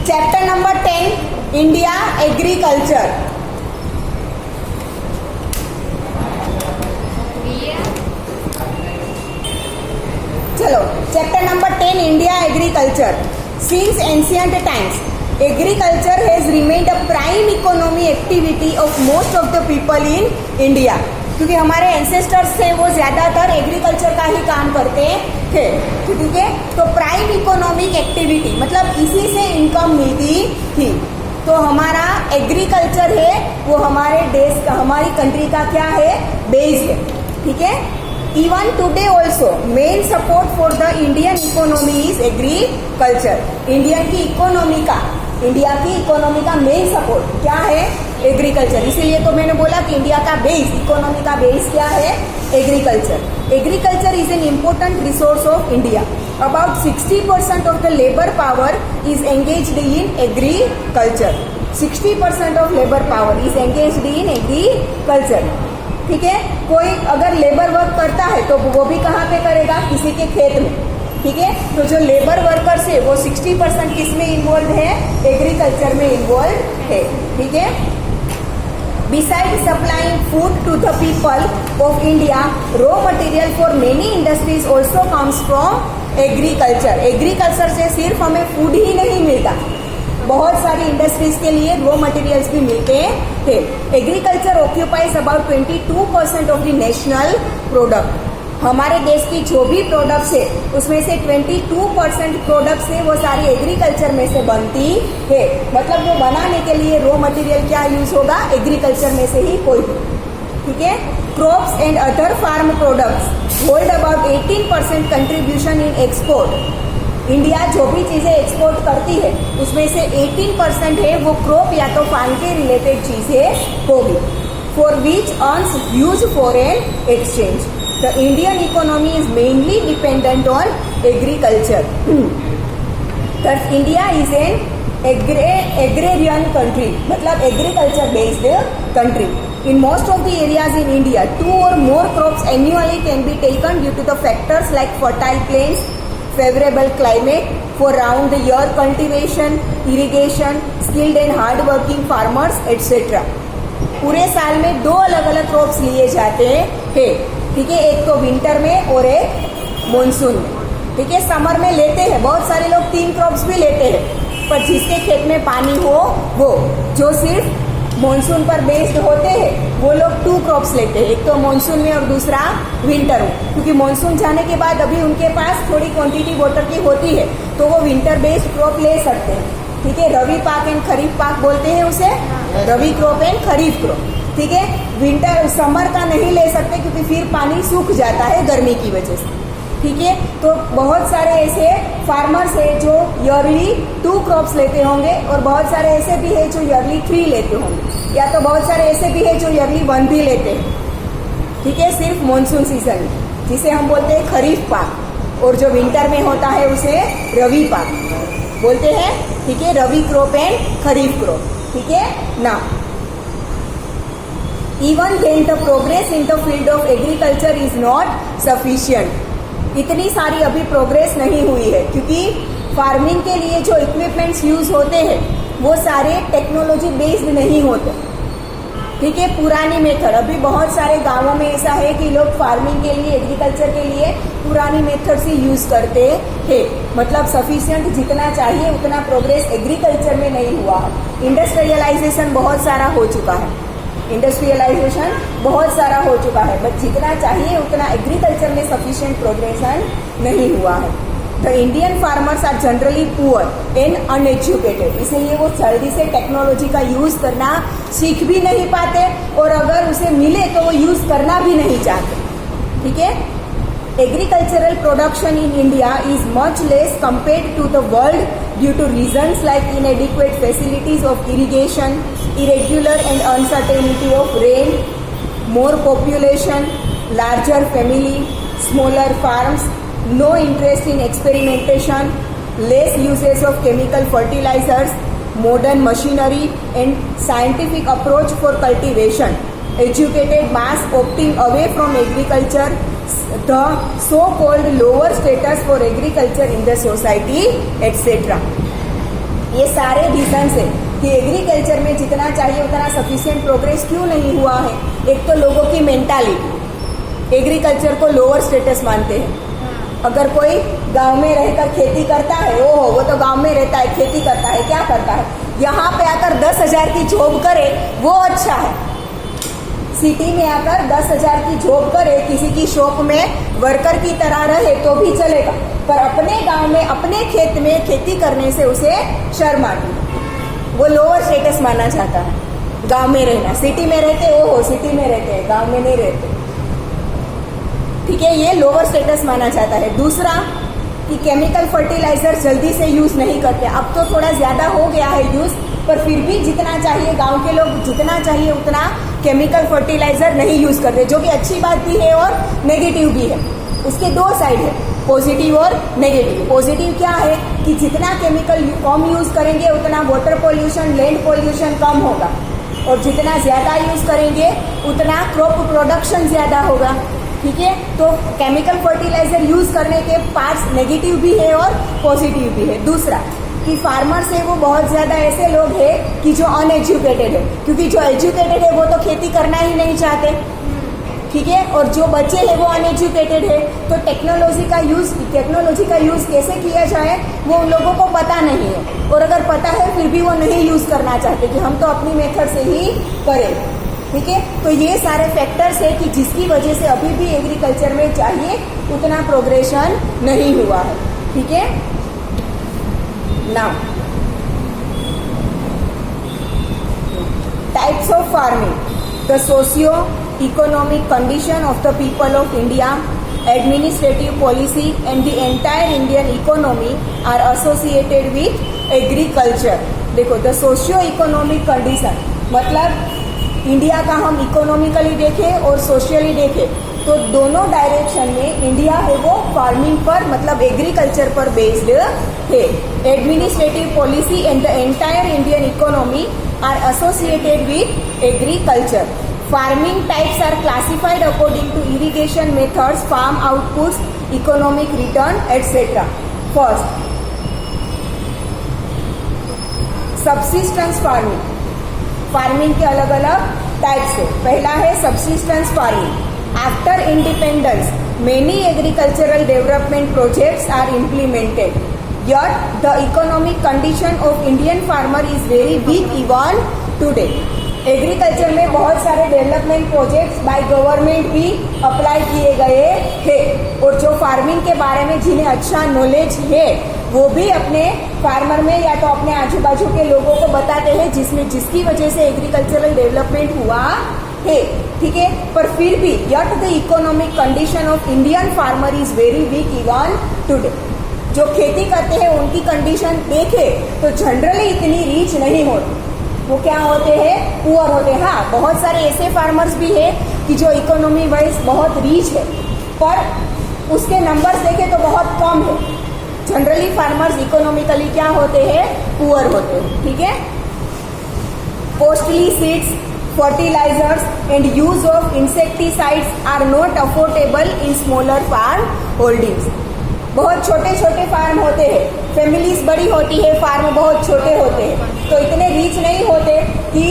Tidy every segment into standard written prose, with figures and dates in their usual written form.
Chapter number 10 India agriculture. चलो chapter number 10 India agriculture. Since ancient times agriculture has remained a prime economy activity of most of the people in India. क्योंकि हमारे ancestors थे वो ज़्यादातर agriculture का ही काम करते थे, ठीक है। तो प्राइम इकोनॉमिक एक्टिविटी मतलब इसी से इनकम मिलती थी। तो हमारा एग्रीकल्चर है वो हमारे देश का, हमारी कंट्री का क्या है, बेस है, ठीक है। Even today also main support for the Indian economy is agriculture. India की इकोनॉमी का मेन सपोर्ट क्या है, एग्रीकल्चर। इसीलिए तो मैंने बोला कि इंडिया का बेस, इकोनॉमी का बेस क्या है, agriculture. Agriculture is an important resource of India. About 60% of the labour power is engaged in agriculture. 60% of labour power is engaged in agriculture, ठीक है। कोई अगर लेबर वर्क करता है तो वो भी कहाँ पे करेगा, किसी के खेत में, ठीक है। तो जो लेबर वर्कर्स है वो 60% किस में इन्वॉल्व है, एग्रीकल्चर में इन्वॉल्व है, ठीक है। Besides supplying food to the people of India, raw material for many industries also comes from agriculture. Agriculture से सिर्फ हमें फूड ही नहीं मिलता, बहुत सारी इंडस्ट्रीज के लिए रॉ मटेरियल्स भी मिलते हैं। Agriculture occupies about 22% of the national product. हमारे देश की जो भी प्रोडक्ट्स है उसमें से 22% प्रोडक्ट्स है वो सारी एग्रीकल्चर में से बनती है। मतलब वो बनाने के लिए रॉ मटेरियल क्या यूज होगा, एग्रीकल्चर में से ही कोई, ठीक है। Crops and other farm products hold about 18% contribution in export. India जो भी चीजें एक्सपोर्ट करती है उसमें से 18% है वो क्रॉप या तो फार्म के रिलेटेड चीजें होगी, for which earns huge foreign exchange. The Indian economy is mainly dependent on agriculture. Thus, India is an agrarian country, मतलब agriculture based country. In most of the areas in India, 2 or more crops annually can be taken due to the factors like fertile plains, favorable climate for round the year cultivation, irrigation, skilled and hard working farmers, etc. पूरे साल में 2 अलग अलग crops लिए जाते हैं, ठीक है। एक तो विंटर में और एक मॉनसून में, ठीक है। समर में लेते हैं बहुत सारे लोग 3 क्रॉप्स भी लेते हैं, पर जिसके खेत में पानी हो वो, जो सिर्फ मॉनसून पर बेस्ड होते हैं वो लोग 2 क्रॉप्स लेते हैं, एक तो मॉनसून में और दूसरा विंटर में। क्योंकि मॉनसून जाने के बाद अभी उनके पास थोड़ी क्वांटिटी वाटर की होती है तो वो विंटर बेस्ड क्रॉप ले सकते हैं, ठीक है। रबी पाक एंड खरीफ पाक बोलते हैं उसे, रबी क्रॉप एंड खरीफ क्रॉप, ठीक है। विंटर समर का नहीं ले सकते क्योंकि फिर पानी सूख जाता है गर्मी की वजह से, ठीक है। तो बहुत सारे ऐसे फार्मर्स है जो ईयरली 2 क्रॉप्स लेते होंगे और बहुत सारे ऐसे भी है जो ईयरली 3 लेते होंगे, या तो बहुत सारे ऐसे भी है जो ईयरली 1 भी लेते हैं, ठीक है। सिर्फ मॉनसून सीजन जिसे हम बोलते हैं खरीफ पाक, और जो विंटर में होता है उसे रबी पाक बोलते हैं, ठीक है। रबी क्रॉप एंड खरीफ क्रॉप, ठीक है ना। Even then the progress in the field of agriculture is not sufficient. इतनी सारी अभी प्रोग्रेस नहीं हुई है क्योंकि फार्मिंग के लिए जो इक्विपमेंट्स यूज होते हैं वो सारे टेक्नोलॉजी बेस्ड नहीं होते, ठीक है। पुरानी मेथड, अभी बहुत सारे गांवों में ऐसा है कि लोग फार्मिंग के लिए, एग्रीकल्चर के लिए पुरानी मेथड से यूज करते हैं। मतलब सफिशिएंट जितना चाहिए उतना प्रोग्रेस एग्रीकल्चर में नहीं हुआ। इंडस्ट्रियलाइजेशन बहुत सारा हो चुका है, बट जितना चाहिए उतना एग्रीकल्चर में सफिशिएंट प्रोग्रेशन नहीं हुआ है। The Indian farmers are generally poor and uneducated, इसलिए वो जल्दी से टेक्नोलॉजी का यूज करना सीख भी नहीं पाते और अगर उसे मिले तो वो यूज करना भी नहीं चाहते, ठीक है। Agricultural production in India is much less compared to the world due to reasons like inadequate facilities of irrigation, irregular and uncertainty of rain, more population, larger family, smaller farms, no interest in experimentation, less usage of chemical fertilizers, modern machinery and scientific approach for cultivation, educated mass opting away from agriculture, the so-called lower status for agriculture in the society, etc. ये सारे reason है कि agriculture में जितना चाहिए उतना sufficient progress क्यों नहीं हुआ है। एक तो लोगों की मेंटालिटी, एग्रीकल्चर को लोअर स्टेटस मानते हैं। अगर कोई गांव में रहकर खेती करता है, ओहो वो तो गांव में रहता है, खेती करता है, क्या करता है, यहाँ पे आकर 10,000 की जॉब करे वो अच्छा है। सिटी में आकर 10,000 की जॉब करे, किसी की शॉप में वर्कर की तरह रहे तो भी चलेगा, पर अपने गांव में अपने खेत में खेती करने से उसे शर्म आती है। वो लोअर स्टेटस माना जाता है गांव में रहना। सिटी में रहते ओहो सिटी में रहते हैं, गांव में नहीं रहते, ठीक है, ये लोअर स्टेटस माना जाता है। दूसरा कि केमिकल फर्टिलाइजर जल्दी से यूज नहीं करते। अब तो थोड़ा ज्यादा हो गया है यूज, पर फिर भी जितना चाहिए गांव के लोग जितना चाहिए उतना केमिकल फर्टिलाइजर नहीं यूज करते, जो कि अच्छी बात भी है और नेगेटिव भी है। उसके दो साइड है, पॉजिटिव और नेगेटिव। पॉजिटिव क्या है कि जितना केमिकल कम यूज करेंगे उतना वाटर पोल्यूशन, लैंड पोल्यूशन कम होगा, और जितना ज्यादा यूज करेंगे उतना क्रॉप प्रोडक्शन ज्यादा होगा, ठीक है। तो केमिकल फर्टिलाइजर यूज करने के पार्ट्स नेगेटिव भी है और पॉजिटिव भी है। दूसरा कि फार्मर्स है वो बहुत ज्यादा ऐसे लोग हैं कि जो अनएजुकेटेड है, क्योंकि जो एजुकेटेड है वो तो खेती करना ही नहीं चाहते, ठीक है, और जो बच्चे हैं वो अनएजुकेटेड है। तो टेक्नोलॉजी का यूज कैसे किया जाए वो उन लोगों को पता नहीं है, और अगर पता है फिर भी वो नहीं यूज करना चाहते कि हम तो अपनी मेथड से ही करें, ठीक है। तो ये सारे फैक्टर्स है कि जिसकी वजह से अभी भी एग्रीकल्चर में चाहिए उतना प्रोग्रेशन नहीं हुआ है, ठीक है। Now types of farming, the socio economic condition of the people of India, administrative policy and the entire Indian economy are associated with agriculture. देखो, द सोशियो इकोनॉमिक कंडीशन मतलब इंडिया का हम इकोनॉमिकली देखें और सोशली देखें तो दोनों direction में इंडिया है वो फार्मिंग पर मतलब एग्रीकल्चर पर बेस्ड है। Administrative policy and the entire Indian economy are associated with agriculture. Farming types are classified according to irrigation methods, farm outputs, economic return etcetera. First, subsistence farming. Farming के अलग अलग types है। पहला है subsistence farming. After independence many agricultural development projects are implemented, yet the economic condition of Indian farmer is very weak even today. Agriculture में बहुत सारे development projects by government भी अप्लाई किए गए हैं, और जो फार्मिंग के बारे में जिन्हें अच्छा नॉलेज है वो भी अपने फार्मर में या तो अपने आजू बाजू के लोगों को बताते हैं, जिसकी वजह से एग्रीकल्चरल डेवलपमेंट हुआ है, ठीक है। पर फिर भी yet the economic condition of Indian farmer is very weak even today. जो खेती करते हैं उनकी कंडीशन देखे तो जनरली इतनी रीच नहीं होती, वो क्या होते हैं, पुअर होते हैं। हाँ, बहुत सारे ऐसे फार्मर्स भी है कि जो इकोनॉमी वाइज बहुत रीच है, पर उसके नंबर्स देखे तो बहुत कम है। जनरली फार्मर्स इकोनॉमिकली क्या होते हैं, पुअर होते हैं, ठीक है। Costly seeds, fertilizers and use of insecticides are not affordable in smaller farm holdings. बहुत छोटे छोटे फार्म होते हैं, फैमिलीज बड़ी होती है, फार्म बहुत छोटे होते हैं, तो इतने रीच नहीं होते कि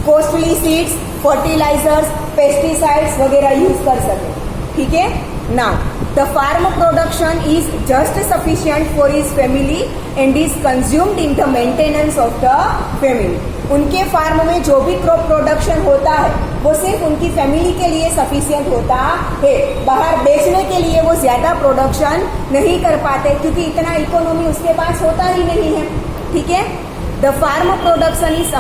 कॉस्टली सीड्स, फर्टिलाइजर्स, पेस्टिसाइड्स वगैरह यूज कर सके, ठीक है। Now the farm production is just sufficient for his family and is consumed in the maintenance of the family. उनके फार्म में जो भी क्रॉप प्रोडक्शन होता है वो सिर्फ उनकी फैमिली के लिए सफिशिएंट होता है, बाहर बेचने के लिए वो ज्यादा प्रोडक्शन नहीं कर पाते क्योंकि इतना इकोनॉमी उसके पास होता ही नहीं है, ठीक है। The farm production is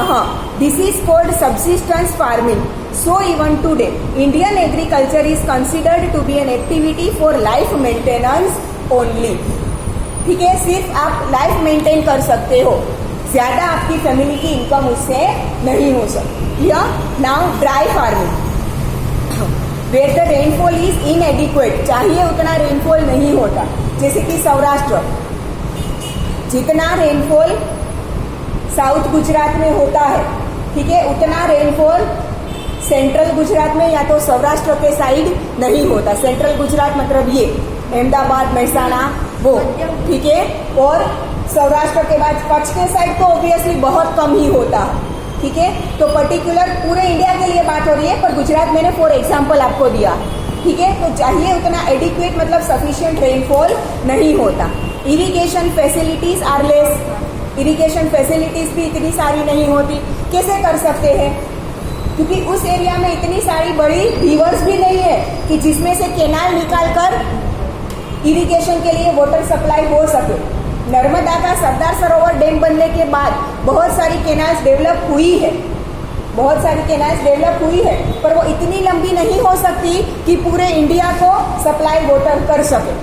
this is called subsistence farming. So even today Indian agriculture is considered to be an activity for life maintenance only, ठीक है। सिर्फ आप लाइफ मेंटेन कर सकते हो, ज्यादा आपकी फैमिली की इनकम उससे नहीं हो सकती। Now dry farming, where the rainfall is inadequate, चाहिए उतना रेनफॉल नहीं होता, जैसे कि सौराष्ट्र, जितना रेनफॉल साउथ गुजरात में होता है, ठीक है, उतना रेनफॉल सेंट्रल गुजरात में या तो सौराष्ट्र के साइड नहीं होता। सेंट्रल गुजरात मतलब ये अहमदाबाद, महसाणा वो, ठीक है, और सौराष्ट्र के बाद कच्छ के साइड तो ऑब्वियसली बहुत कम ही होता है, ठीक है। तो पर्टिकुलर पूरे इंडिया के लिए बात हो रही है, पर गुजरात मैंने फॉर एग्जाम्पल आपको दिया, ठीक है। तो चाहिए उतना एडिक्वेट मतलब सफिशिएंट रेनफॉल नहीं होता। Irrigation facilities are less, irrigation facilities भी इतनी सारी नहीं होती। कैसे कर सकते हैं? क्योंकि उस एरिया में इतनी सारी बड़ी रिवर्स भी नहीं है कि जिसमें से केनाल निकालकर इरिगेशन के लिए वाटर सप्लाई हो सके। नर्मदा का सरदार सरोवर डैम बनने के बाद बहुत सारी केनाल्स डेवलप हुई है, बहुत सारी केनाल्स डेवलप हुई है, पर वो इतनी लंबी नहीं हो सकती कि पूरे इंडिया को सप्लाई वाटर कर सके,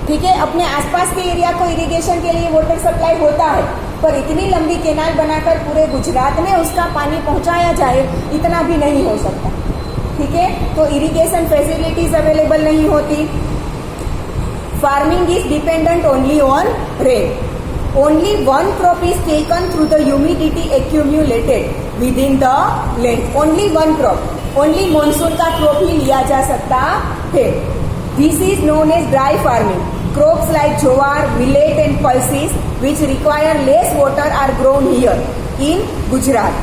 ठीक है। अपने आसपास के एरिया को इरिगेशन के लिए वाटर सप्लाई होता है, पर इतनी लंबी केनाल बनाकर पूरे गुजरात में उसका पानी पहुंचाया जाए, इतना भी नहीं हो सकता, ठीक है। तो इरिगेशन फैसिलिटीज अवेलेबल नहीं होती। Farming is dependent only on rain. Only one crop is taken through the humidity accumulated within the land. Only one crop. Only monsoon का crop ही लिया जा सकता है. This is known as dry farming. Crops like jowar, millet and pulses which require less water are grown here in Gujarat.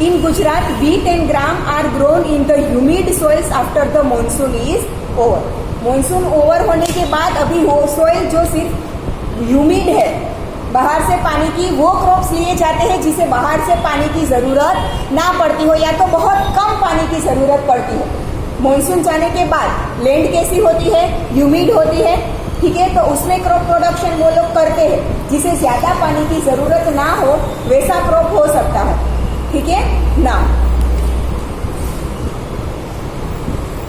In Gujarat, wheat and gram are grown in the humid soils after the monsoon is over. Monsoon over होने के बाद अभी वो soil जो सिर्फ humid है, बाहर से पानी की, वो क्रॉप्स लिए जाते हैं जिसे बाहर से पानी की जरूरत ना पड़ती हो या तो बहुत कम पानी की जरूरत पड़ती हो। मॉनसून जाने के बाद लैंड कैसी होती है? ह्यूमिड होती है, ठीक है। तो उसमें क्रॉप प्रोडक्शन वो लोग करते हैं जिसे ज्यादा पानी की जरूरत ना हो, वैसा क्रॉप हो सकता है, ठीक है ना।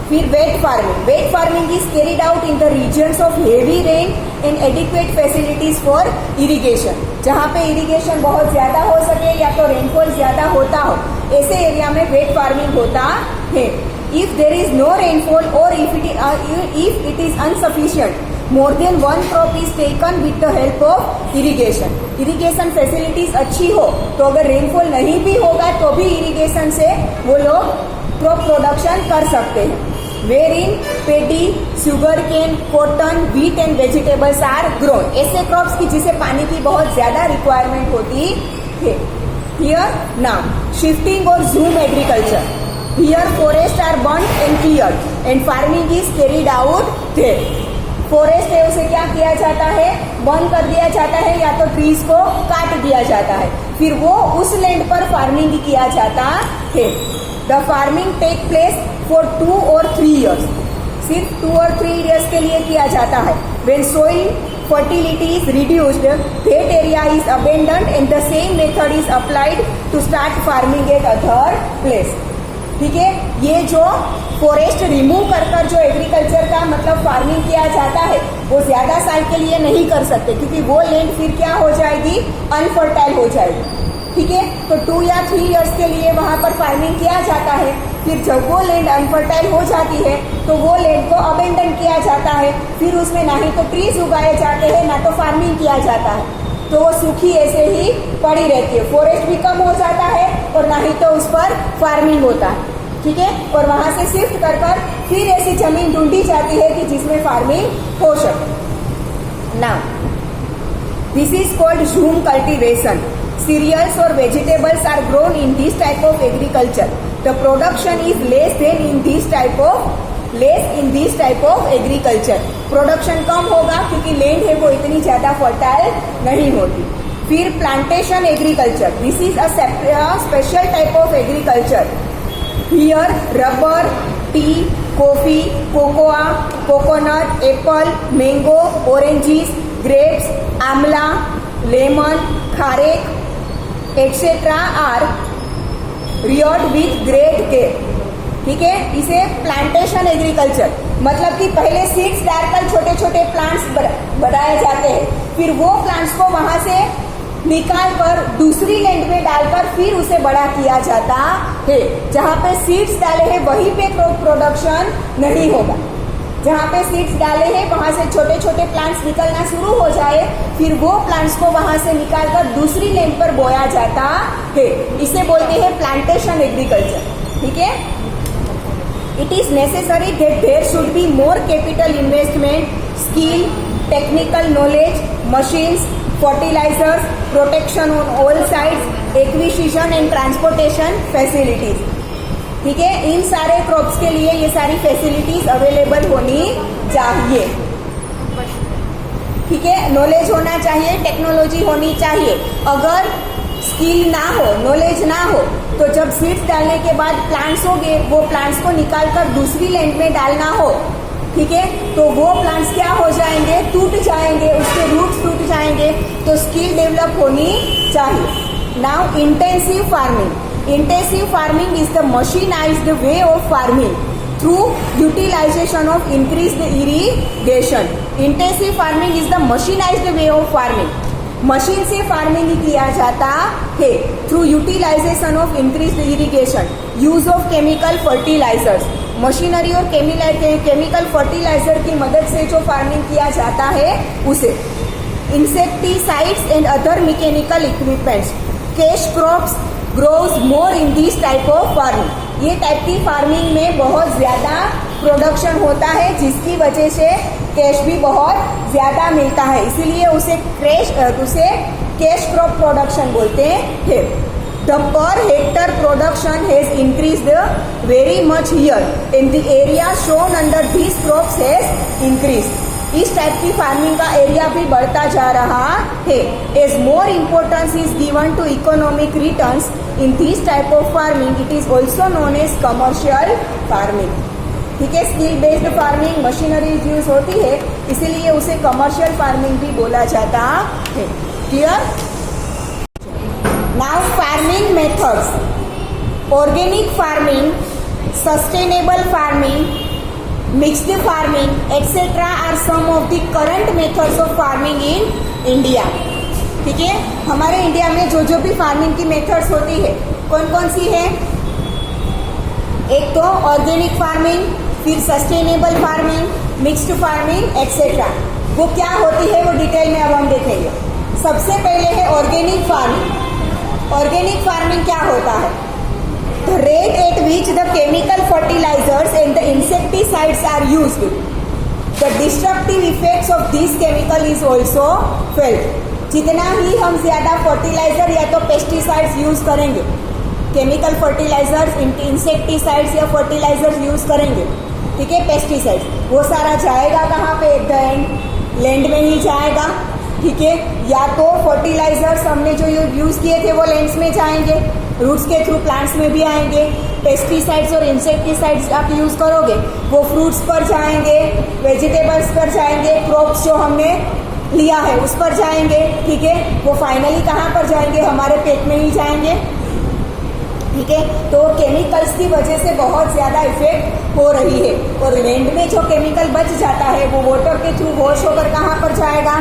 फिर wet farming. Wet farming is carried out in the regions of heavy rain and adequate facilities for irrigation. जहाँ पे इरिगेशन बहुत ज्यादा हो सके या तो रेनफॉल ज्यादा होता हो, ऐसे एरिया में वेट फार्मिंग होता है। If there is no rainfall और if it is insufficient, more than one crop is taken with the help of irrigation. Irrigation facilities अच्छी हो तो अगर रेनफॉल नहीं भी होगा तो भी इरिगेशन से वो लोग क्रॉप प्रोडक्शन कर सकते हैं। Wherein paddy, sugarcane, cotton, wheat and vegetables are grown. ऐसे क्रॉप्स की जिसे पानी की बहुत ज्यादा रिक्वायरमेंट होती है। Here now shifting or zoom agriculture. Here forests are burnt and cleared and farming is carried out there. Forest है उसे क्या किया जाता है? बर्न कर दिया जाता है या तो ट्रीज को काट दिया जाता है, फिर वो उस लैंड पर फार्मिंग किया जाता है। The farming take place for 2 or 3 years. सिर्फ 2 or 3 years के लिए किया जाता है। When soil fertility is reduced, that area is abandoned and the same method is applied to start farming at other place. ठीक है, ये जो फॉरेस्ट रिमूव कर जो एग्रीकल्चर का मतलब फार्मिंग किया जाता है वो ज्यादा साल के लिए नहीं कर सकते, क्योंकि वो लैंड फिर क्या हो जाएगी? अनफर्टाइल हो जाएगी, ठीक है। तो 2 या 3 years के लिए वहां पर फार्मिंग किया जाता है, फिर जब वो लैंड अनफर्टाइल हो जाती है तो वो लैंड को अबेंडन किया जाता है, फिर उसमें ना ही तो ट्रीज उगाए जाते हैं ना तो फार्मिंग किया जाता है, तो वो सूखी ऐसे ही पड़ी रहती है। फॉरेस्ट भी कम हो जाता है और ना ही तो उस पर फार्मिंग होता है, ठीक है। और वहां से शिफ्ट कर फिर ऐसी जमीन ढूंढी जाती है कि जिसमें फार्मिंग हो सके। नाउ दिस इज कॉल्ड झूम cultivation. Cereals or vegetables are grown in this type of agriculture. The production is less in this type of agriculture. Production कम होगा क्योंकि लैंड है वो इतनी ज्यादा फर्टाइल नहीं होती। फिर plantation agriculture. This is a special type of agriculture. Here rubber, tea, coffee, cocoa, coconut, apple, mango, oranges, grapes, amla, lemon, खारेक etcetera are reared with great care, ठीक है। इसे प्लांटेशन एग्रीकल्चर मतलब कि पहले सीड्स डालकर छोटे छोटे प्लांट्स बढ़ाए जाते हैं, फिर वो प्लांट्स को वहां से निकाल कर दूसरी लैंड में डालकर फिर उसे बड़ा किया जाता है। जहां पे सीड्स डाले हैं वहीं पे क्रॉप प्रोडक्शन नहीं होगा। जहाँ पे सीड्स डाले हैं वहां से छोटे छोटे प्लांट्स निकलना शुरू हो जाए, फिर वो प्लांट्स को वहां से निकालकर दूसरी लैंड पर बोया जाता है। इसे बोलते हैं प्लांटेशन एग्रीकल्चर, ठीक है। It is necessary that there should be more capital investment, skill, technical knowledge, machines, fertilizers, protection on all sides, acquisition and transportation facilities. ठीक है, इन सारे क्रॉप्स के लिए ये सारी फैसिलिटीज अवेलेबल होनी चाहिए. ठीक है, नॉलेज होना चाहिए, टेक्नोलॉजी होनी चाहिए. अगर स्किल ना हो, नॉलेज ना हो, तो जब सीड्स डालने के बाद प्लांट्स होंगे, वो प्लांट्स को निकालकर दूसरी लैंड में डालना हो, ठीक है, तो वो प्लांट्स क्या हो जाएंगे, टूट जाएंगे, उसके रूट्स टूट जाएंगे. तो स्किल डेवलप होनी चाहिए. Now intensive farming. Intensive farming is the machinized way of farming through utilization of increased irrigation. Intensive farming is the machinized way of farming. Machine से फार्मिंग किया जाता है through utilization of increased irrigation, use of chemical fertilizers. Machinery और chemical fertilizer की मदद से जो farming किया जाता है उसे. Insecticides and other mechanical equipments. Cash crops grows more in this type of farming. ये टाइप की फार्मिंग में बहुत ज्यादा प्रोडक्शन होता है, जिसकी वजह से कैश भी बहुत ज्यादा मिलता है, इसीलिए उसे कैश क्रॉप प्रोडक्शन बोलते हैं. The per hectare production has increased very much here and the area sown under this crops has increased. इस टाइप की फार्मिंग का एरिया भी बढ़ता जा रहा है. As more importance is given to economic returns in this type of farming, it is also known as commercial farming. ठीक है, skill based farming, machinery use होती है, इसीलिए उसे कमर्शियल फार्मिंग भी बोला जाता है. Clear? Now farming methods. Organic farming, sustainable farming, mixed farming etc. are some of the current methods of farming in India. ठीक है, हमारे इंडिया में जो भी फार्मिंग की मेथड्स होती है कौन कौन सी है? एक तो ऑर्गेनिक फार्मिंग, फिर sustainable farming, mixed farming etcetera. वो क्या होती है वो डिटेल में अब हम देखेंगे. सबसे पहले है ऑर्गेनिक फार्मिंग. ऑर्गेनिक फार्मिंग क्या होता है? The rate at which the chemical fertilizers and the insecticides are used, the destructive effects of this chemical is also felt. जितना ही हम ज्यादा फर्टिलाइजर या तो पेस्टिसाइड्स यूज करेंगे, केमिकल फर्टिलाइजर्स, इंसेक्टिसाइड्स या फर्टिलाइजर्स यूज करेंगे, ठीक है, पेस्टिसाइड्स, वो सारा जाएगा कहाँ पे? एट द एंड लैंड में ही जाएगा. ठीक है, या तो फर्टिलाइजर्स हमने जो यूज किए थे वो लैंड्स में जाएंगे, रूट्स के थ्रू प्लांट्स में भी आएंगे. पेस्टिसाइड्स और इंसेक्टिसाइड्स आप यूज करोगे वो फ्रूट्स पर जाएंगे, वेजिटेबल्स पर जाएंगे, क्रॉप्स जो हमने लिया है उस पर जाएंगे. ठीक है, वो फाइनली कहाँ पर जाएंगे? हमारे पेट में ही जाएंगे. ठीक है, तो केमिकल्स की वजह से बहुत ज्यादा इफेक्ट हो रही है. और लैंड में जो केमिकल बच जाता है वो वाटर के थ्रू वॉश होकर कहाँ पर जाएगा?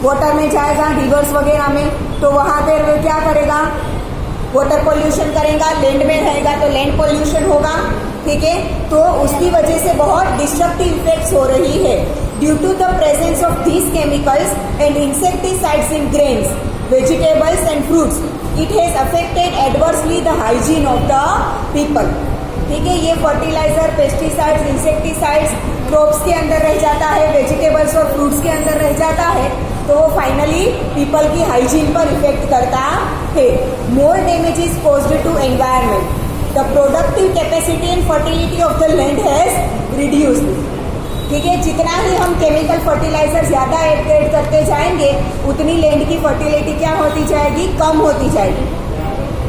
वाटर में जाएगा, रिवर्स वगैरह में. तो वहां पर वो क्या करेगा? वाटर पोल्यूशन करेगा. लैंड में रहेगा तो लैंड पोल्यूशन होगा. ठीक है, तो उसकी वजह से बहुत डिस्ट्रक्टिव इफेक्ट्स हो रही है. Due to the presence of these chemicals and insecticides in grains, vegetables and fruits, it has affected adversely the hygiene of the people. ठीक है, ये फर्टिलाइजर, पेस्टिसाइड्स, इंसेक्टिसाइड्स क्रॉप्स के अंदर रह जाता है, वेजिटेबल्स और फ्रूट्स के अंदर रह जाता है, तो वो फाइनली पीपल की हाइजीन पर इफेक्ट करता है. More damage is caused to environment. The productive capacity and fertility of the land has reduced. ठीक है, जितना ही हम केमिकल फर्टिलाइजर ज्यादा ऐड करते जाएंगे उतनी लैंड की फर्टिलिटी क्या होती जाएगी? कम होती जाएगी.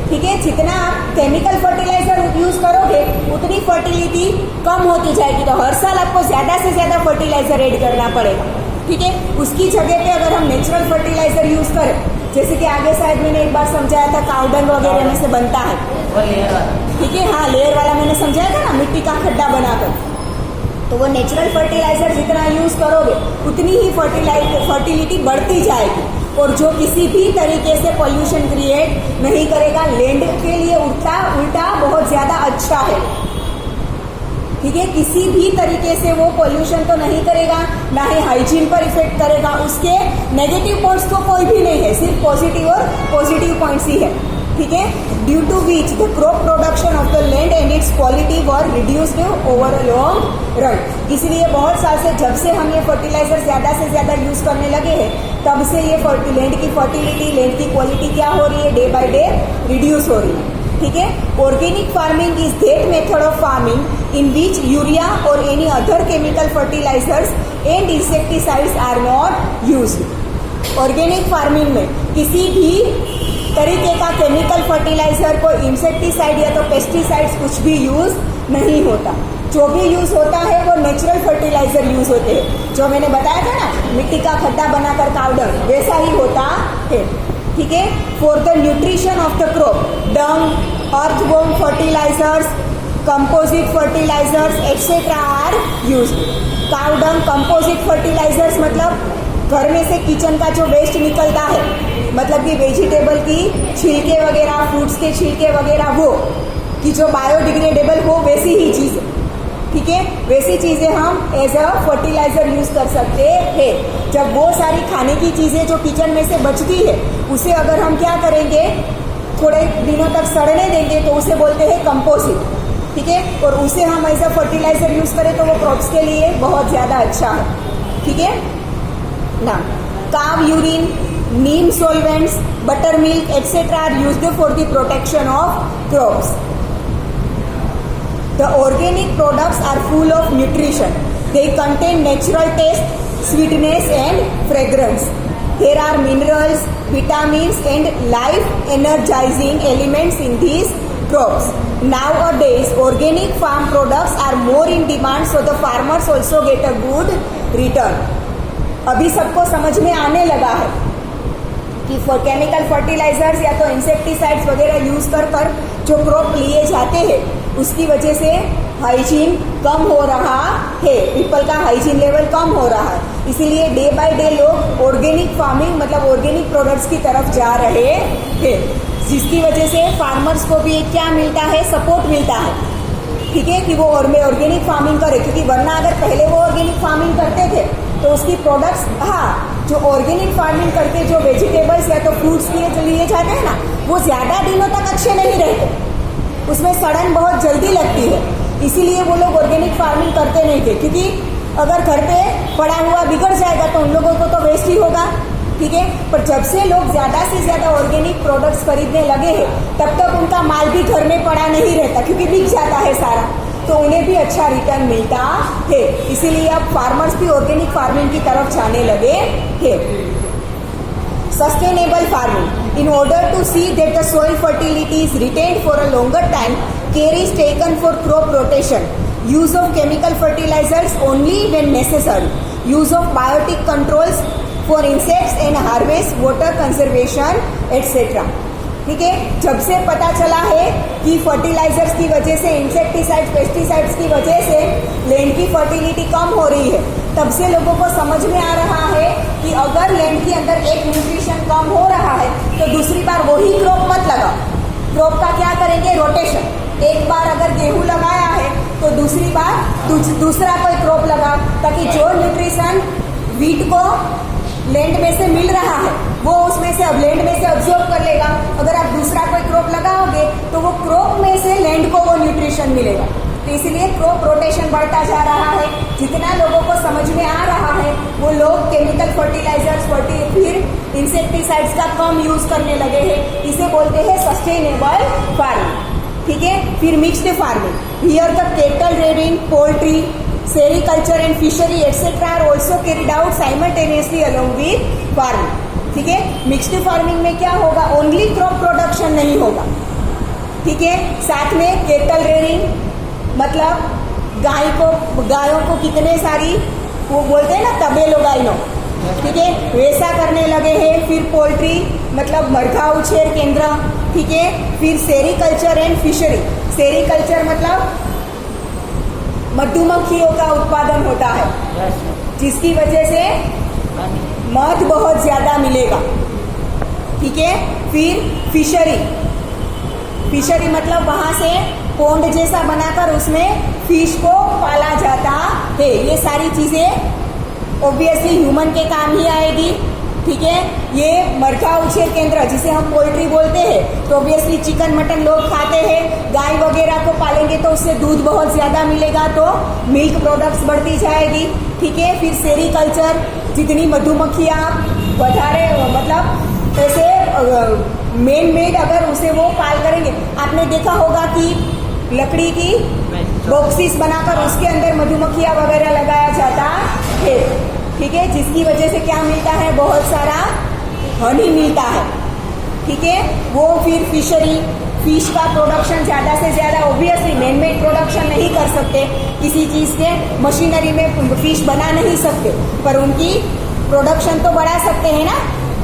ठीक है, जितना आप केमिकल फर्टिलाइजर यूज करोगे उतनी फर्टिलिटी कम होती जाएगी. तो हर साल आपको ज्यादा से ज्यादा फर्टिलाइजर ऐड करना पड़ेगा. ठीक है, उसकी जगह पे अगर हम नेचुरल फर्टिलाइजर यूज करें, जैसे कि आगे शायद मैंने एक बार समझाया था, काउडंग वगैरह में से बनता है. ठीक है, हाँ, लेयर वाला मैंने समझाया था ना, मिट्टी का खड्डा बनाकर. तो वो नेचुरल फर्टिलाइजर जितना यूज करोगे उतनी ही फर्टिलिटी बढ़ती जाएगी. और जो किसी भी तरीके से पॉल्यूशन क्रिएट नहीं करेगा, लैंड के लिए उल्टा बहुत ज्यादा अच्छा है. ठीक है, किसी भी तरीके से वो पॉल्यूशन तो नहीं करेगा, ना ही हाइजीन पर इफेक्ट करेगा. उसके नेगेटिव पॉइंट्स तो कोई भी नहीं है, सिर्फ पॉजिटिव और पॉजिटिव पॉइंट्स ही है. ठीक है, due to which the crop production of the land and its quality were reduced over a long run. इसलिए बहुत साल से जब से हम ये फर्टिलाइजर ज़्यादा से ज़्यादा यूज़ करने लगे हैं, तब से ये लैंड की फर्टिलिटी, लैंड की क्वालिटी क्या हो रही है, डे बाय डे रिड्यूस हो रही है। ठीक है, organic farming is that method of farming in which urea और any other chemical fertilisers and insecticides are not used. Organic farming में किसी भी तरीके का केमिकल फर्टिलाइजर, कोई इंसेक्टिसाइड या तो पेस्टिसाइड्स कुछ भी यूज नहीं होता। जो भी यूज होता है वो नेचुरल फर्टिलाइजर यूज होते हैं। जो मैंने बताया था ना, मिट्टी का खड्डा बनाकर कावडर, वैसा ही होता है। ठीक है, for the nutrition of the crop dung, earthworm fertilizers, composite fertilizers etcetera are use. Cow dung, composite fertilisers मतलब घर में से किचन का जो वेस्ट निकलता है, मतलब कि वेजिटेबल की छिलके वगैरह, फ्रूट्स के छिलके वगैरह, वो कि जो बायोडिग्रेडेबल हो वैसी ही चीज़ें। ठीक है, वैसी चीज़ें हम एज अ फर्टिलाइजर यूज कर सकते हैं। जब वो सारी खाने की चीज़ें जो किचन में से बचती है, उसे अगर हम क्या करेंगे, थोड़े दिनों तक सड़ने देंगे, तो उसे बोलते हैं कंपोजिट। ठीक है, और उसे हम एज अ फर्टिलाइजर यूज करें तो वो क्रॉप्स के लिए बहुत ज़्यादा अच्छा है। ठीक है ना, काव urine, neem solvents, buttermilk, etc. are used for the protection of crops. The organic products are full of nutrition. They contain natural taste, sweetness and fragrance. There are minerals, vitamins and life energizing elements in these crops. Nowadays, organic farm products are more in demand, so the farmers also get a good return. अभी सबको समझ में आने लगा है कि chemical fertilisers या तो इंसेक्टिसाइड्स वगैरह यूज कर जो क्रॉप लिए जाते हैं, उसकी वजह से हाइजीन कम हो रहा है, पीपल का हाइजीन लेवल कम हो रहा है। इसीलिए डे बाय डे लोग ऑर्गेनिक फार्मिंग मतलब ऑर्गेनिक प्रोडक्ट्स की तरफ जा रहे हैं, जिसकी वजह से फार्मर्स को भी क्या मिलता है, सपोर्ट मिलता है। ठीक है, कि वो ऑर्गेनिक फार्मिंग करे, क्योंकि वरना अगर पहले वो ऑर्गेनिक फार्मिंग करते थे तो उसकी प्रोडक्ट्स, हाँ, जो ऑर्गेनिक फार्मिंग करके जो वेजिटेबल्स या तो फ्रूट्स लिए जाते हैं ना, वो ज़्यादा दिनों तक अच्छे नहीं रहते, उसमें सड़न बहुत जल्दी लगती है। इसीलिए वो लोग ऑर्गेनिक फार्मिंग करते नहीं थे, क्योंकि अगर घर पे पड़ा हुआ बिगड़ जाएगा तो उन लोगों को तो वेस्ट ही होगा। ठीक है, पर जब से लोग ज़्यादा से ज़्यादा ऑर्गेनिक प्रोडक्ट्स खरीदने लगे हैं, तब तक उनका माल भी घर में पड़ा नहीं रहता, क्योंकि बिक जाता है सारा, तो उन्हें भी अच्छा रिटर्न मिलता है। इसीलिए अब फार्मर्स भी ऑर्गेनिक फार्मिंग की तरफ जाने लगे हैं। Sustainable farming, in order to see that the soil fertility is retained for a longer time, care is taken for crop rotation, use of chemical fertilizers only when necessary, use of biotic controls for insects and harvest, water conservation etcetera. ठीक है, जब से पता चला है कि fertilisers की वजह से, इंसेक्टिसाइड्स, पेस्टिसाइड्स की वजह से लैंड की फर्टिलिटी कम हो रही है, तब से लोगों को समझ में आ रहा है कि अगर लैंड के अंदर एक न्यूट्रिशन कम हो रहा है तो दूसरी बार वही क्रॉप मत लगाओ। क्रॉप का क्या करेंगे, रोटेशन। एक बार अगर गेहूं लगाया है तो दूसरी बार दूसरा कोई क्रॉप लगाओ, ताकि जो न्यूट्रिशन वीट को लैंड में से मिल रहा है वो उसमें से अब लैंड में से अब्जॉर्ब कर लेगा। अगर आप दूसरा कोई क्रॉप लगाओगे तो वो क्रॉप में से लैंड को वो न्यूट्रिशन मिलेगा। तो इसलिए क्रॉप रोटेशन बढ़ता जा रहा है। जितना लोगों को समझ में आ रहा है वो लोग केमिकल फर्टिलाइजर्स, फिर इंसेक्टिसाइड्स का कम यूज करने लगे हैं। इसे बोलते हैं सस्टेनेबल फार्मिंग। ठीक है, फिर mixed farming, here the cattle rearing, poultry, sericulture and fishery etcetera are also carried out simultaneously along with farming. ठीक है, मिक्स्ड फार्मिंग में क्या होगा, ओनली क्रॉप प्रोडक्शन नहीं होगा। ठीक है, साथ में केटल रेयरिंग मतलब गायों को कितने सारी, वो बोलते हैं ना तबेलो गायों, ठीक है, वैसा करने लगे हैं। फिर पोल्ट्री मतलब मरघा उछेर केंद्र। ठीक है, फिर सेरिकल्चर एंड फिशरी, सेरिकल्चर मतलब मधुमक्खियों का उत्पादन होता है, जिसकी वजह से मध बहुत ज्यादा मिलेगा। ठीक है, फिर फिशरी, फिशरी मतलब वहां से पोंड जैसा बनाकर उसमें फिश को पाला जाता है। ये सारी चीजें ऑब्वियसली ह्यूमन के काम ही आएगी। ठीक है। ये मरघा उछेर केंद्र जिसे हम पोल्ट्री बोलते हैं, तो ऑब्वियसली चिकन मटन लोग खाते हैं, गाय वगैरह को पालेंगे तो उससे दूध बहुत ज़्यादा मिलेगा, तो मिल्क प्रोडक्ट्स बढ़ती जाएगी, ठीक है। फिर सेरीकल्चर, जितनी मधुमक्खियाँ बढ़ारे मतलब ऐसे मेड अगर उसे वो पाल करेंगे, आपने देखा होगा कि लकड़ी की बॉक्सिस बनाकर उसके अंदर मधुमक्खियाँ वगैरह लगाया जाता है, ठीक है, जिसकी वजह से क्या मिलता है, बहुत सारा हनी मिलता है, ठीक है। वो फिर फिश का प्रोडक्शन ज़्यादा से ज़्यादा, ऑब्वियसली मैनमेड प्रोडक्शन नहीं कर सकते, किसी चीज़ के मशीनरी में फिश बना नहीं सकते, पर उनकी प्रोडक्शन तो बढ़ा सकते हैं ना,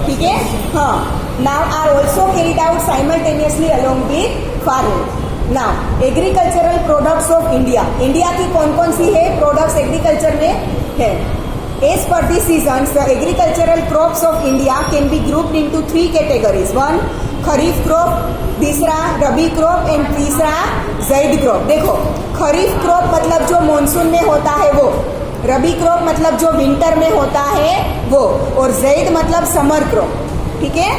ठीक है। हाँ, now are also carried out simultaneously along with farming. Now agricultural products of India, India की कौन कौन सी है प्रोडक्ट्स एग्रीकल्चर में है। As per the seasons, the agricultural crops of India can be grouped into 3 categories. 1 kharif crop, दूसरा रबी crop and तीसरा ज़ैद crop. देखो, खरीफ crop मतलब जो मॉनसून में होता है वो, रबी क्रॉप मतलब जो विंटर में होता है वो, और ज़ैद मतलब समर क्रॉप, ठीक है।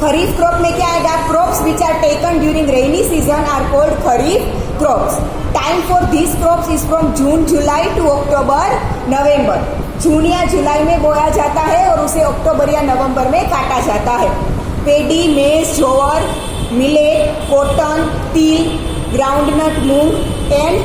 खरीफ क्रॉप में क्या आएगा, crops which are taken during rainy season are called kharif crops. Time for this crops is from June July to October November. जून या जुलाई में बोया जाता है और उसे अक्टूबर या नवंबर में काटा जाता है। Paddy, maize, jowar, millet, cotton, til, groundnut, moong and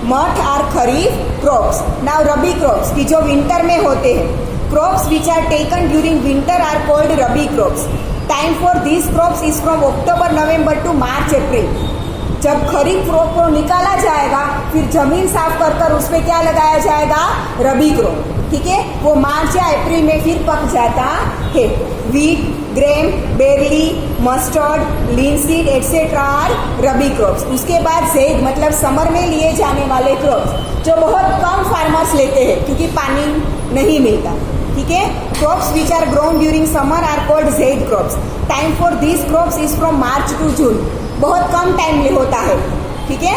moth are kharif crops. Now rabi crops की जो विंटर में होते हैं, crops which are taken during winter are called rabi crops. Time for this crops is from October November to March April. जब kharif crop को निकाला जाएगा, फिर जमीन साफ कर कर उस पर क्या लगाया जाएगा, रबी क्रॉप, ठीक है। वो मार्च या अप्रैल में फिर पक जाता है। Wheat, grain, barley, mustard, linseed etcetera are rabi crops. उसके बाद ज़ैद मतलब समर में लिए जाने वाले क्रॉप्स, जो बहुत कम फार्मर्स लेते हैं क्योंकि पानी नहीं मिलता, ठीक है। Crops which are grown during summer are called zaid crops. Time for this crops is from March to June, बहुत कम टाइम में होता है, ठीक है।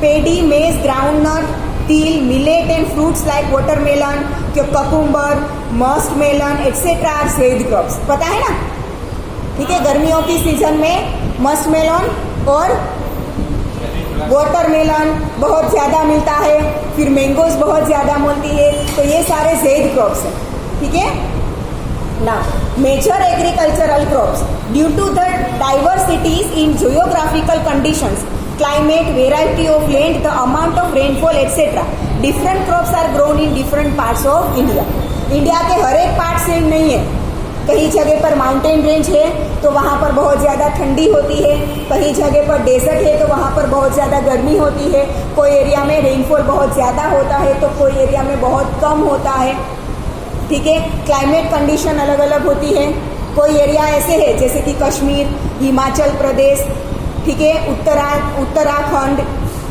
Paddy, maize, groundnut, til, millet and fruits like watermelon, cucumber, muskmelon etcetera are zaid crops. पता है ना, ठीक है। गर्मियों की सीजन में मस्क मेलन और वाटरमेलन बहुत ज़्यादा मिलता है, फिर मैंगोज बहुत ज़्यादा मिलती है, तो ये सारे ज़ैद क्रॉप्स हैं, ठीक है। Now, major agricultural crops. Due to the diversities in geographical conditions, climate, variety of land, the amount of rainfall, etc., different crops are grown in different parts of India. India के हर एक part same नहीं है। कहीं जगह पर mountain range है तो वहाँ पर बहुत ज़्यादा ठंडी होती है, कहीं जगह पर डेजर्ट है तो वहाँ पर बहुत ज़्यादा गर्मी होती है, कोई एरिया में रेनफॉल बहुत ज़्यादा होता है तो कोई एरिया में बहुत कम होता है, ठीक है। क्लाइमेट कंडीशन अलग अलग होती है। कोई एरिया ऐसे है जैसे कि कश्मीर, हिमाचल प्रदेश, ठीक है, उत्तराखंड,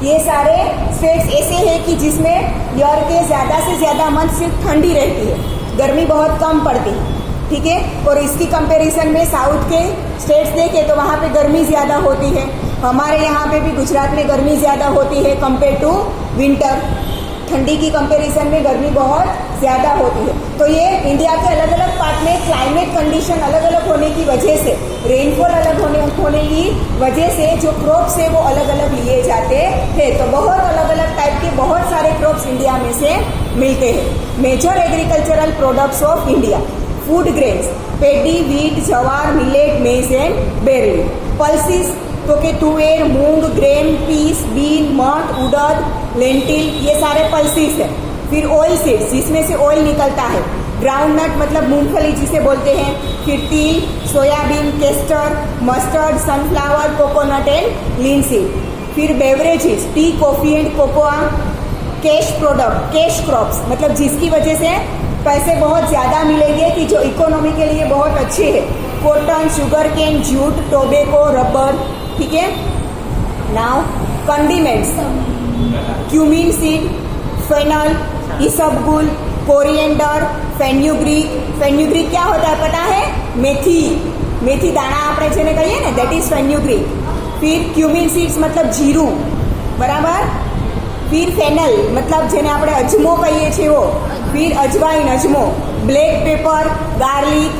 ये सारे स्टेट्स ऐसे हैं कि जिसमें ईयर के ज़्यादा से ज़्यादा मंथ सिर्फ ठंडी रहती है, गर्मी बहुत कम पड़ती है, ठीक है। और इसकी कंपैरिजन में साउथ के स्टेट्स देखें तो वहाँ पे गर्मी ज़्यादा होती है। हमारे यहाँ पे भी गुजरात में गर्मी ज़्यादा होती है कंपेयर टू विंटर। ठंडी की कंपैरिजन में गर्मी बहुत ज़्यादा होती है। तो ये इंडिया के अलग अलग पार्ट में क्लाइमेट कंडीशन अलग अलग होने की वजह से, रेनफॉल अलग होने की वजह से जो क्रॉप्स है वो अलग अलग लिए जाते हैं। तो बहुत अलग अलग टाइप के बहुत सारे क्रॉप्स इंडिया में से मिलते हैं। Major agricultural products of India, food grains, paddy, wheat, jowar, millet, maize and barley. Pulses तो के tuver, moong, grain, peas, bean, moth, urad, lentil, ये सारे पल्सिस है। फिर ऑयल सीड्स जिसमें से ऑयल निकलता है, ग्राउंडनट मतलब मूंगफली जिसे बोलते हैं, फिर til, soybean, castor, mustard, sunflower, coconut and linseed. फिर beverages, tea, coffee and cocoa. Cash product, cash crops मतलब जिसकी वजह से पैसे बहुत ज़्यादा मिलेंगे कि जो इकोनॉमी के लिए बहुत अच्छे है, cotton, sugar cane, jute, tobacco, rubber, ठीक है। Now condiments, cumin seed, fennel, isabgol, coriander, fenugreek. Fenugreek क्या होता है पता है, मेथी, मेथी दाना આપણે જેને કહીએ ને, that is फेन्यूग्रीक। फिर क्यूमिन सीड्स मतलब जीरू, बराबर। फिर फेनल मतलब जेने આપણે અજમો કહીએ છીએ वो, फिर अजवाइन अजमो, ब्लैक पेपर, गार्लिक,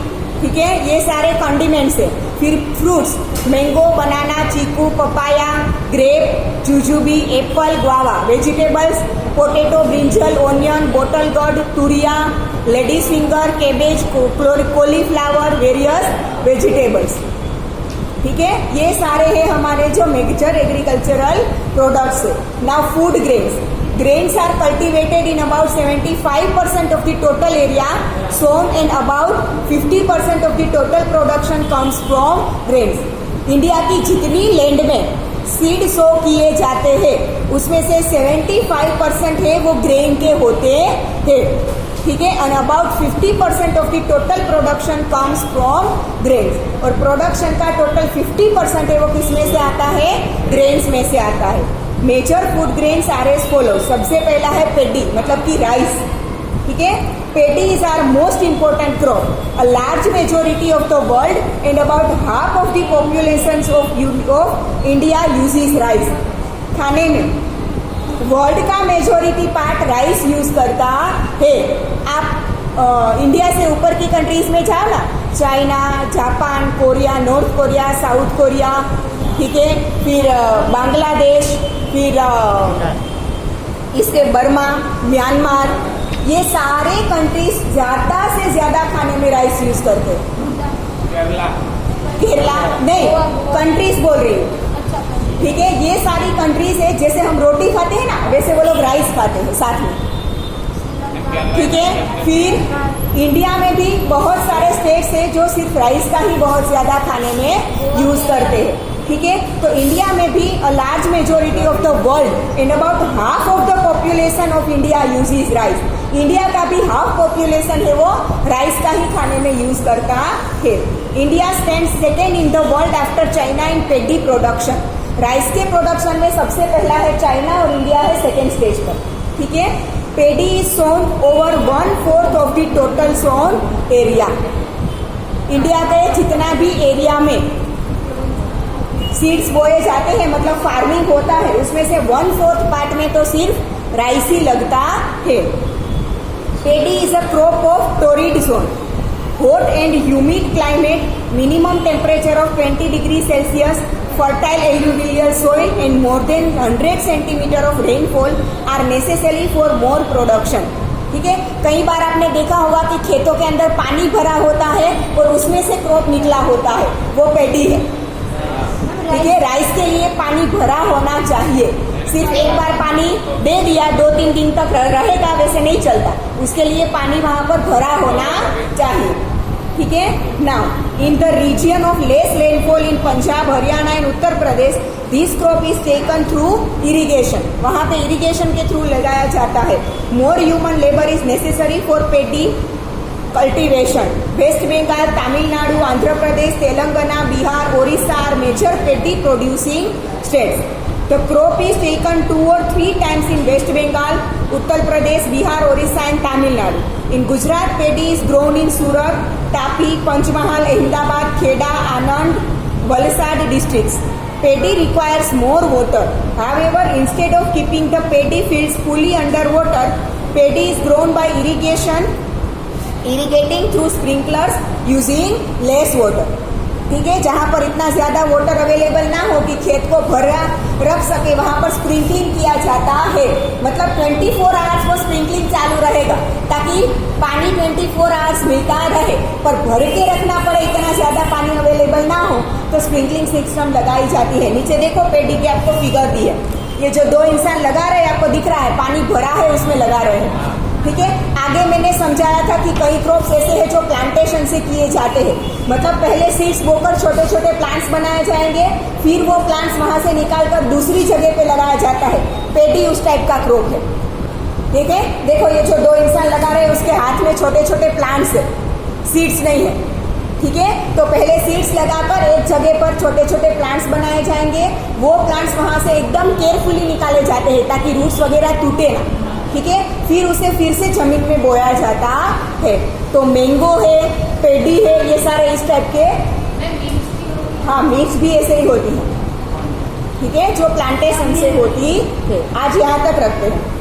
ठीक है, ये सारे कंडीमेंट्स है। फिर fruits, mango, banana, chikoo, papaya, grape, jujube, apple, guava. Vegetables, potato, brinjal, onion, bottle gourd, turiya, ladies finger, cabbage, cauliflower, various vegetables, ठीक है। ये सारे हैं हमारे जो मेजर एग्रीकल्चरल प्रोडक्ट्स है। Now food grains, grains are cultivated in about 75% of the total area sown and about 50% of the total production comes from grains। India की जितनी लैंड में सीड सो किए जाते हैं उसमें से 75% है वो ग्रेन के होते हैं, ठीक है। And about 50% of the total production comes from grains, और प्रोडक्शन का टोटल 50% है वो किस में से आता है? ग्रेन्स में से आता है। Major food grains are as follow. सबसे पहला है पेडी मतलब कि राइस, ठीक है। Paddy is our most important crop. A large majority of the world and about half of the population of India uses rice. खाने में वर्ल्ड का मेजोरिटी पार्ट राइस यूज करता है। आप इंडिया से ऊपर की कंट्रीज में जाओ ना, China, Japan, Korea, north Korea, south Korea, ठीक है, फिर बांग्लादेश, फिर इसके बर्मा, म्यांमार, ये सारे कंट्रीज ज्यादा से ज्यादा खाने में राइस यूज करते हैं। केरला नहीं, कंट्रीज बोल रही हूँ, ठीक है। ये सारी कंट्रीज है, जैसे हम रोटी खाते हैं ना वैसे वो लोग राइस खाते हैं साथ में, ठीक है। फिर इंडिया में भी बहुत सारे स्टेट्स है जो सिर्फ राइस का ही बहुत ज्यादा खाने में यूज करते हैं, ठीक है। तो इंडिया में भी अ large majority of the world and about half of the population of India uses rice. India का भी हाफ पॉपुलेशन है वो राइस का ही खाने में यूज करता है। India stands second in the world after China in pedi production. Rice के प्रोडक्शन में सबसे पहला है चाइना और इंडिया है सेकेंड स्टेज पर, ठीक है। Paddy is sown over 1/4 of the total sown area. India के जितना भी एरिया में सीड्स बोए जाते हैं मतलब फार्मिंग होता है उसमें से 1/4 पार्ट में तो सिर्फ राइस ही लगता है। Paddy is a crop of torrid zone, hot and humid climate, minimum temperature of 20 degree Celsius, fertile alluvial soil and more than 100 centimeter of rainfall are necessary for more production, ठीक है। कई बार आपने देखा होगा कि खेतों के अंदर पानी भरा होता है और उसमें से क्रॉप निकला होता है, वो पेडी है, ठीक है। राइस के लिए पानी भरा होना चाहिए। सिर्फ एक बार पानी दे दिया 2-3 दिन तक रहेगा वैसे नहीं चलता, उसके लिए पानी वहां पर भरा होना चाहिए, ठीक है। Now in the region of less rainfall in Punjab, Haryana and Uttar Pradesh this crop is taken through irrigation. वहां पे इरिगेशन के थ्रू लगाया जाता है। More human labour is necessary for paddy cultivation. West Bengal, Tamil Nadu, Andhra Pradesh, Telangana, Bihar, Odisha are major paddy producing states. The crop is taken 2 or 3 times in West Bengal, Uttar Pradesh, Bihar, Orissa and Tamil Nadu. In Gujarat, paddy is grown in Surat, Tapi, Panchmahal, Ahmedabad, Kheda, Anand, Valsad districts. Paddy requires more water. However, instead of keeping the paddy fields fully underwater, paddy is grown by irrigating through sprinklers using less water. ठीक है, जहाँ पर इतना ज्यादा water available ना हो कि खेत को भरा रख सके वहां पर स्प्रिंकलिंग किया जाता है। मतलब 24 आवर्स वो स्प्रिंकलिंग चालू रहेगा ताकि पानी 24 आवर्स मिलता रहे, पर भर के रखना पड़े, इतना ज्यादा पानी अवेलेबल ना हो तो स्प्रिंकलिंग सिस्टम लगाई जाती है। नीचे देखो पेडी की आपको फिगर दी है, ये जो 2 इंसान लगा रहे हैं आपको दिख रहा है, पानी भरा है उसमें लगा रहे हैं, ठीक है। आगे मैंने समझाया था कि कई क्रॉप्स ऐसे हैं जो प्लांटेशन से किए जाते हैं। मतलब पहले सीड्स बोकर छोटे छोटे प्लांट्स बनाए जाएंगे, फिर वो प्लांट्स वहां से निकालकर दूसरी जगह पे लगाया जाता है। पेडी उस टाइप का क्रॉप है, ठीक है। देखो ये जो 2 इंसान लगा रहे हैं उसके हाथ में छोटे छोटे प्लांट्स है, सीड्स नहीं है, ठीक है। तो पहले सीड्स लगाकर एक जगह पर छोटे छोटे प्लांट्स बनाए जाएंगे, वो प्लांट्स वहां से एकदम केयरफुली निकाले जाते हैं ताकि रूट्स वगैरह टूटे ना, ठीक है। फिर उसे फिर से जमीन में बोया जाता है। तो मैंगो है, पेडी है, ये सारे इस टाइप के, हाँ मिर्च भी ऐसे ही होती है, ठीक है, जो प्लांटेशन से होती थे। आज यहाँ तक रखते हैं।